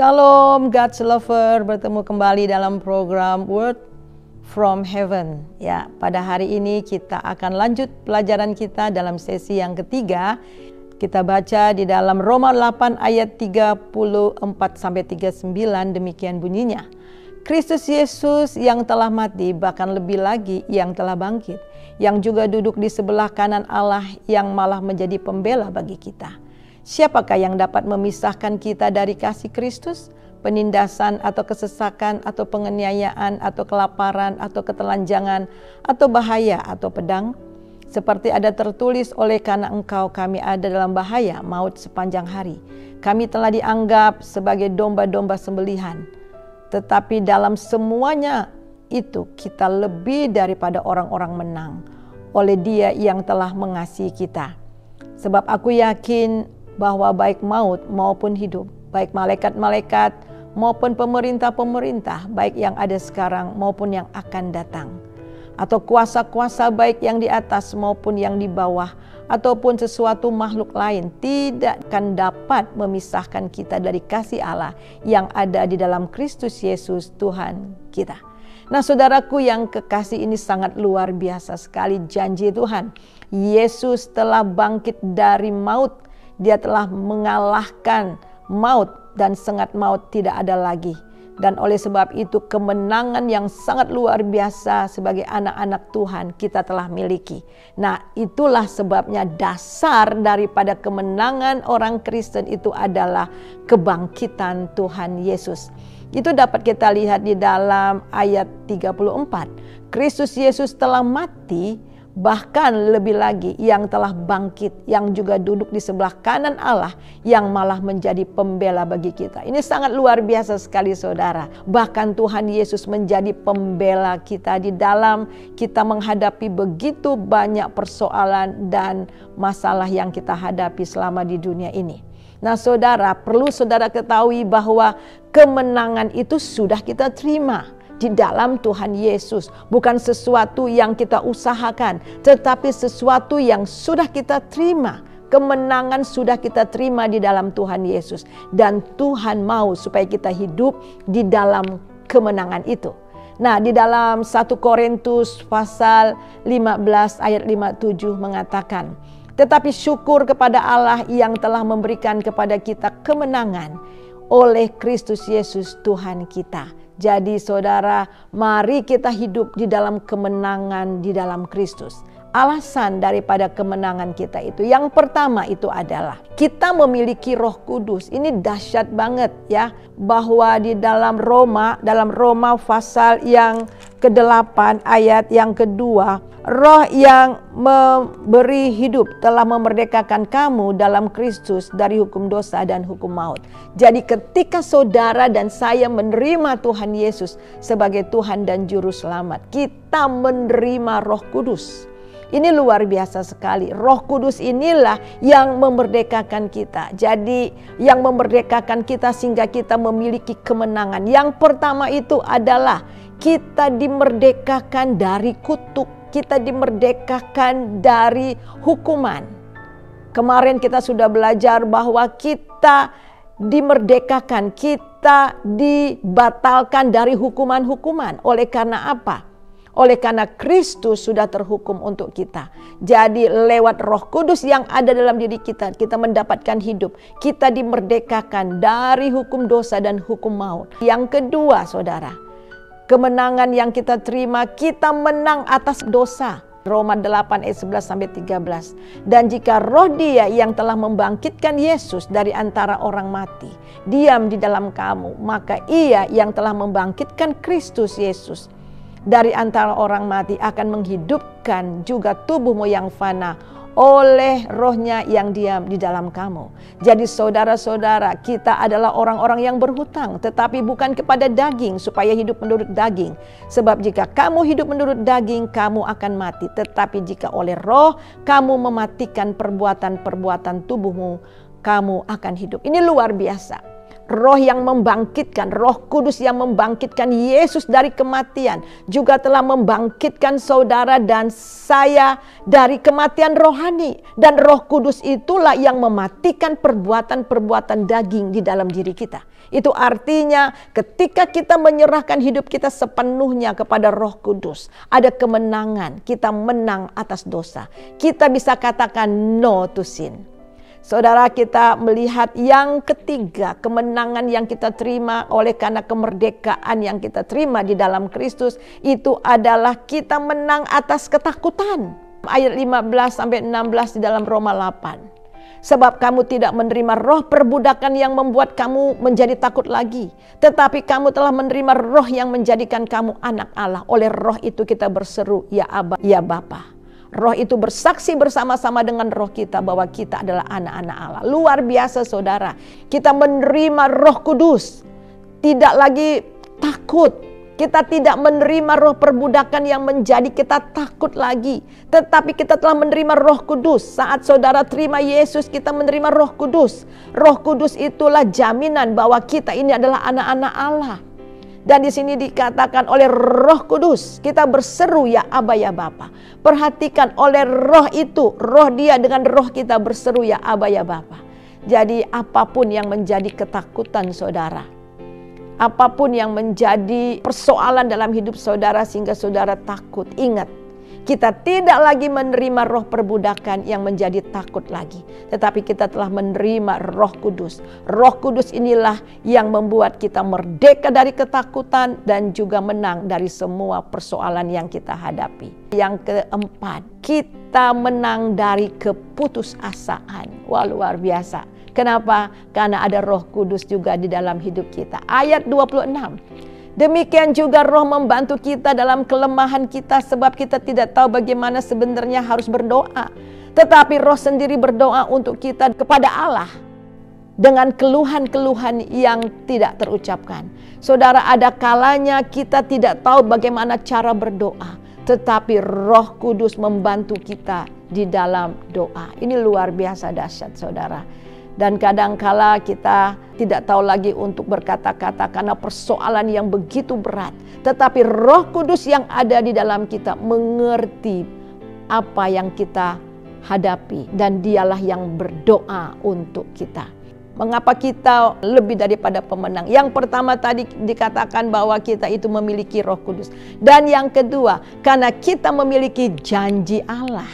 Shalom God's Lover, bertemu kembali dalam program Word from Heaven. Ya, pada hari ini kita akan lanjut pelajaran kita dalam sesi yang ketiga. Kita baca di dalam Roma 8 ayat 34 sampai 39, demikian bunyinya. Kristus Yesus yang telah mati, bahkan lebih lagi yang telah bangkit, yang juga duduk di sebelah kanan Allah, yang malah menjadi pembela bagi kita. Siapakah yang dapat memisahkan kita dari kasih Kristus? Penindasan atau kesesakan atau penganiayaan atau kelaparan atau ketelanjangan atau bahaya atau pedang? Seperti ada tertulis, oleh karena engkau kami ada dalam bahaya maut sepanjang hari. Kami telah dianggap sebagai domba-domba sembelihan. Tetapi dalam semuanya itu kita lebih daripada orang-orang menang oleh Dia yang telah mengasihi kita. Sebab aku yakin bahwa baik maut maupun hidup, baik malaikat-malaikat maupun pemerintah-pemerintah, baik yang ada sekarang maupun yang akan datang, atau kuasa-kuasa baik yang di atas maupun yang di bawah, ataupun sesuatu makhluk lain, tidak akan dapat memisahkan kita dari kasih Allah yang ada di dalam Kristus Yesus Tuhan kita. Nah, saudaraku yang kekasih, ini sangat luar biasa sekali janji Tuhan. Yesus telah bangkit dari maut. Dia telah mengalahkan maut dan sengat maut tidak ada lagi. Dan oleh sebab itu kemenangan yang sangat luar biasa sebagai anak-anak Tuhan kita telah miliki. Nah, itulah sebabnya dasar daripada kemenangan orang Kristen itu adalah kebangkitan Tuhan Yesus. Itu dapat kita lihat di dalam ayat 34. Kristus Yesus telah mati, bahkan lebih lagi yang telah bangkit, yang juga duduk di sebelah kanan Allah, yang malah menjadi pembela bagi kita. Ini sangat luar biasa sekali, saudara. Bahkan Tuhan Yesus menjadi pembela kita di dalam kita menghadapi begitu banyak persoalan dan masalah yang kita hadapi selama di dunia ini. Nah, saudara, perlu saudara ketahui bahwa kemenangan itu sudah kita terima di dalam Tuhan Yesus. Bukan sesuatu yang kita usahakan, tetapi sesuatu yang sudah kita terima. Kemenangan sudah kita terima di dalam Tuhan Yesus. Dan Tuhan mau supaya kita hidup di dalam kemenangan itu. Nah, di dalam 1 Korintus pasal 15 ayat 57 mengatakan, tetapi syukur kepada Allah yang telah memberikan kepada kita kemenangan oleh Kristus Yesus Tuhan kita. Jadi saudara, mari kita hidup di dalam kemenangan di dalam Kristus. alasan daripada kemenangan kita itu. Yang pertama itu adalah kita memiliki Roh Kudus. Ini dahsyat banget ya, bahwa di dalam Roma pasal yang ke-8 ayat yang kedua, Roh yang memberi hidup telah memerdekakan kamu dalam Kristus dari hukum dosa dan hukum maut. Jadi ketika saudara dan saya menerima Tuhan Yesus sebagai Tuhan dan Juru Selamat, kita menerima Roh Kudus. Ini luar biasa sekali. Roh Kudus inilah yang memerdekakan kita. Jadi yang memerdekakan kita sehingga kita memiliki kemenangan. Yang pertama itu adalah kita dimerdekakan dari kutuk. Kita dimerdekakan dari hukuman. Kemarin kita sudah belajar bahwa kita dimerdekakan, kita dibatalkan dari hukuman-hukuman. Oleh karena apa? Oleh karena Kristus sudah terhukum untuk kita. Jadi lewat Roh Kudus yang ada dalam diri kita, kita mendapatkan hidup. Kita dimerdekakan dari hukum dosa dan hukum maut. Yang kedua, saudara, kemenangan yang kita terima, kita menang atas dosa. Roma 8 ayat 11-13. Dan jika roh Dia yang telah membangkitkan Yesus dari antara orang mati diam di dalam kamu, maka Ia yang telah membangkitkan Kristus Yesus dari antara orang mati akan menghidupkan juga tubuhmu yang fana oleh Roh-Nya yang diam di dalam kamu. Jadi saudara-saudara, kita adalah orang-orang yang berhutang, tetapi bukan kepada daging supaya hidup menurut daging. Sebab jika kamu hidup menurut daging, kamu akan mati. Tetapi jika oleh Roh kamu mematikan perbuatan-perbuatan tubuhmu, kamu akan hidup. Ini luar biasa. Roh yang membangkitkan, Roh Kudus yang membangkitkan Yesus dari kematian juga telah membangkitkan saudara dan saya dari kematian rohani. Dan Roh Kudus itulah yang mematikan perbuatan-perbuatan daging di dalam diri kita. Itu artinya ketika kita menyerahkan hidup kita sepenuhnya kepada Roh Kudus, ada kemenangan, kita menang atas dosa. Kita bisa katakan no to sin. Saudara, kita melihat yang ketiga, kemenangan yang kita terima oleh karena kemerdekaan yang kita terima di dalam Kristus, itu adalah kita menang atas ketakutan. Ayat 15-16 di dalam Roma 8. Sebab kamu tidak menerima roh perbudakan yang membuat kamu menjadi takut lagi, tetapi kamu telah menerima roh yang menjadikan kamu anak Allah. Oleh roh itu kita berseru, ya Aba, ya Bapa. Roh itu bersaksi bersama-sama dengan roh kita bahwa kita adalah anak-anak Allah. Luar biasa saudara. Kita menerima Roh Kudus. Tidak lagi takut. Kita tidak menerima roh perbudakan yang menjadi kita takut lagi. Tetapi kita telah menerima Roh Kudus. Saat saudara terima Yesus, kita menerima Roh Kudus. Roh Kudus itulah jaminan bahwa kita ini adalah anak-anak Allah. Dan di sini dikatakan oleh Roh Kudus kita berseru ya Aba ya Bapa. Perhatikan, oleh roh itu, roh Dia dengan roh kita berseru ya Aba ya Bapa. Jadi apapun yang menjadi ketakutan saudara, apapun yang menjadi persoalan dalam hidup saudara sehingga saudara takut, ingat, kita tidak lagi menerima roh perbudakan yang menjadi takut lagi. Tetapi kita telah menerima Roh Kudus. Roh Kudus inilah yang membuat kita merdeka dari ketakutan dan juga menang dari semua persoalan yang kita hadapi. Yang keempat, kita menang dari keputusasaan. Wah, luar biasa. Kenapa? Karena ada Roh Kudus juga di dalam hidup kita. Ayat 26. Demikian juga roh membantu kita dalam kelemahan kita, sebab kita tidak tahu bagaimana sebenarnya harus berdoa. Tetapi roh sendiri berdoa untuk kita kepada Allah dengan keluhan-keluhan yang tidak terucapkan. Saudara, ada kalanya kita tidak tahu bagaimana cara berdoa, tetapi Roh Kudus membantu kita di dalam doa. Ini luar biasa dahsyat saudara. Dan kadangkala kita tidak tahu lagi untuk berkata-kata karena persoalan yang begitu berat. Tetapi Roh Kudus yang ada di dalam kita mengerti apa yang kita hadapi. Dan Dialah yang berdoa untuk kita. Mengapa kita lebih daripada pemenang? Yang pertama tadi dikatakan bahwa kita itu memiliki Roh Kudus. Dan yang kedua, karena kita memiliki janji Allah.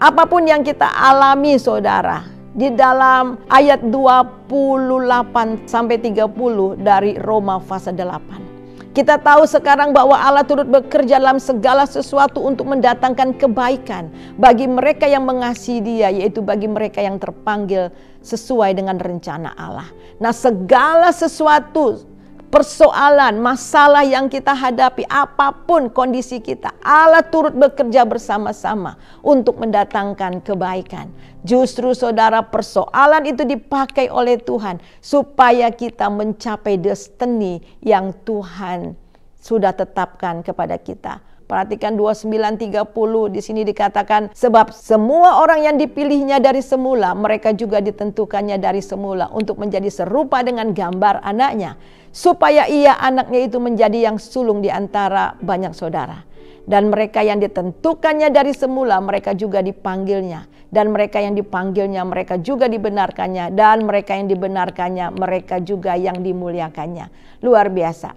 Apapun yang kita alami saudara, di dalam ayat 28-30 dari Roma pasal 8. Kita tahu sekarang bahwa Allah turut bekerja dalam segala sesuatu untuk mendatangkan kebaikan bagi mereka yang mengasihi Dia, yaitu bagi mereka yang terpanggil sesuai dengan rencana Allah. Nah, segala sesuatu, persoalan, masalah yang kita hadapi, apapun kondisi kita, Allah turut bekerja bersama-sama untuk mendatangkan kebaikan. Justru saudara, persoalan itu dipakai oleh Tuhan supaya kita mencapai destiny yang Tuhan sudah tetapkan kepada kita. Perhatikan 29:30 di sini dikatakan, sebab semua orang yang dipilihnya dari semula, mereka juga ditentukannya dari semula untuk menjadi serupa dengan gambar anaknya, supaya ia anaknya itu menjadi yang sulung di antara banyak saudara. Dan mereka yang ditentukannya dari semula, mereka juga dipanggilnya. Dan mereka yang dipanggilnya, mereka juga dibenarkannya. Dan mereka yang dibenarkannya, mereka juga yang dimuliakannya. Luar biasa.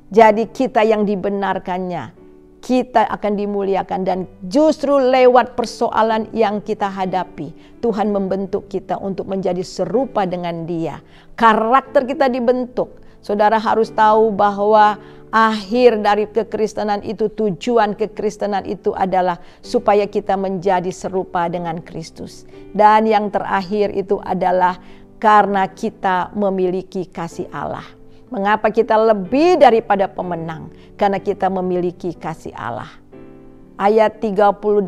Jadi kita yang dibenarkannya, kita akan dimuliakan, dan justru lewat persoalan yang kita hadapi, Tuhan membentuk kita untuk menjadi serupa dengan Dia. Karakter kita dibentuk. Saudara harus tahu bahwa akhir dari kekristenan itu, tujuan kekristenan itu adalah supaya kita menjadi serupa dengan Kristus. Dan yang terakhir itu adalah karena kita memiliki kasih Allah. Mengapa kita lebih daripada pemenang? Karena kita memiliki kasih Allah. Ayat 38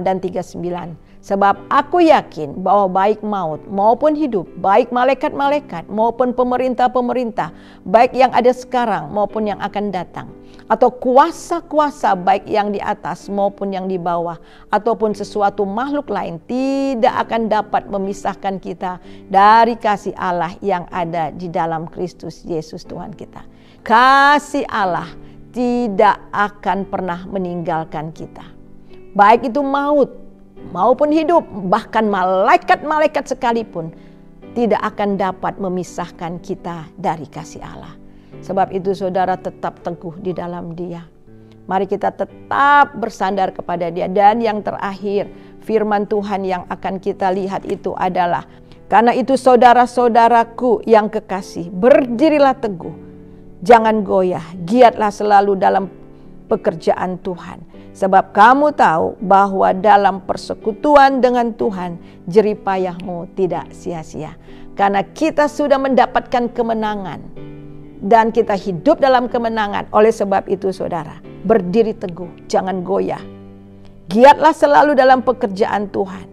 dan 39. Sebab aku yakin bahwa baik maut maupun hidup, baik malaikat-malaikat maupun pemerintah-pemerintah, baik yang ada sekarang maupun yang akan datang, atau kuasa-kuasa baik yang di atas maupun yang di bawah, ataupun sesuatu makhluk lain, tidak akan dapat memisahkan kita dari kasih Allah yang ada di dalam Kristus Yesus Tuhan kita. Kasih Allah tidak akan pernah meninggalkan kita. Baik itu maut maupun hidup, bahkan malaikat-malaikat sekalipun tidak akan dapat memisahkan kita dari kasih Allah. Sebab itu saudara, tetap teguh di dalam Dia. Mari kita tetap bersandar kepada Dia. Dan yang terakhir, firman Tuhan yang akan kita lihat itu adalah, karena itu saudara-saudaraku yang kekasih, berdirilah teguh, jangan goyah, giatlah selalu dalam pekerjaan Tuhan. Sebab kamu tahu bahwa dalam persekutuan dengan Tuhan, jerih payahmu tidak sia-sia. Karena kita sudah mendapatkan kemenangan dan kita hidup dalam kemenangan. Oleh sebab itu saudara, berdiri teguh, jangan goyah. Giatlah selalu dalam pekerjaan Tuhan.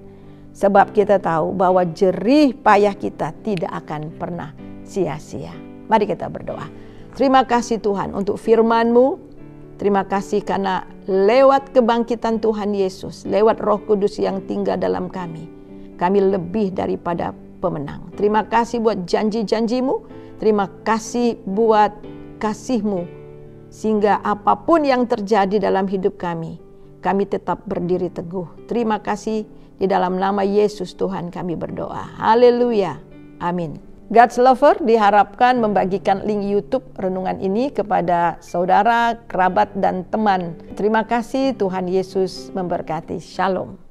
Sebab kita tahu bahwa jerih payah kita tidak akan pernah sia-sia. Mari kita berdoa. Terima kasih Tuhan untuk firman-Mu. Terima kasih karena lewat kebangkitan Tuhan Yesus, lewat Roh Kudus yang tinggal dalam kami, kami lebih daripada pemenang. Terima kasih buat janji-janji-Mu, terima kasih buat kasih-Mu, sehingga apapun yang terjadi dalam hidup kami tetap berdiri teguh. Terima kasih, di dalam nama Yesus Tuhan kami berdoa. Haleluya. Amin. God's Lover diharapkan membagikan link YouTube renungan ini kepada saudara, kerabat, dan teman. Terima kasih, Tuhan Yesus memberkati. Shalom.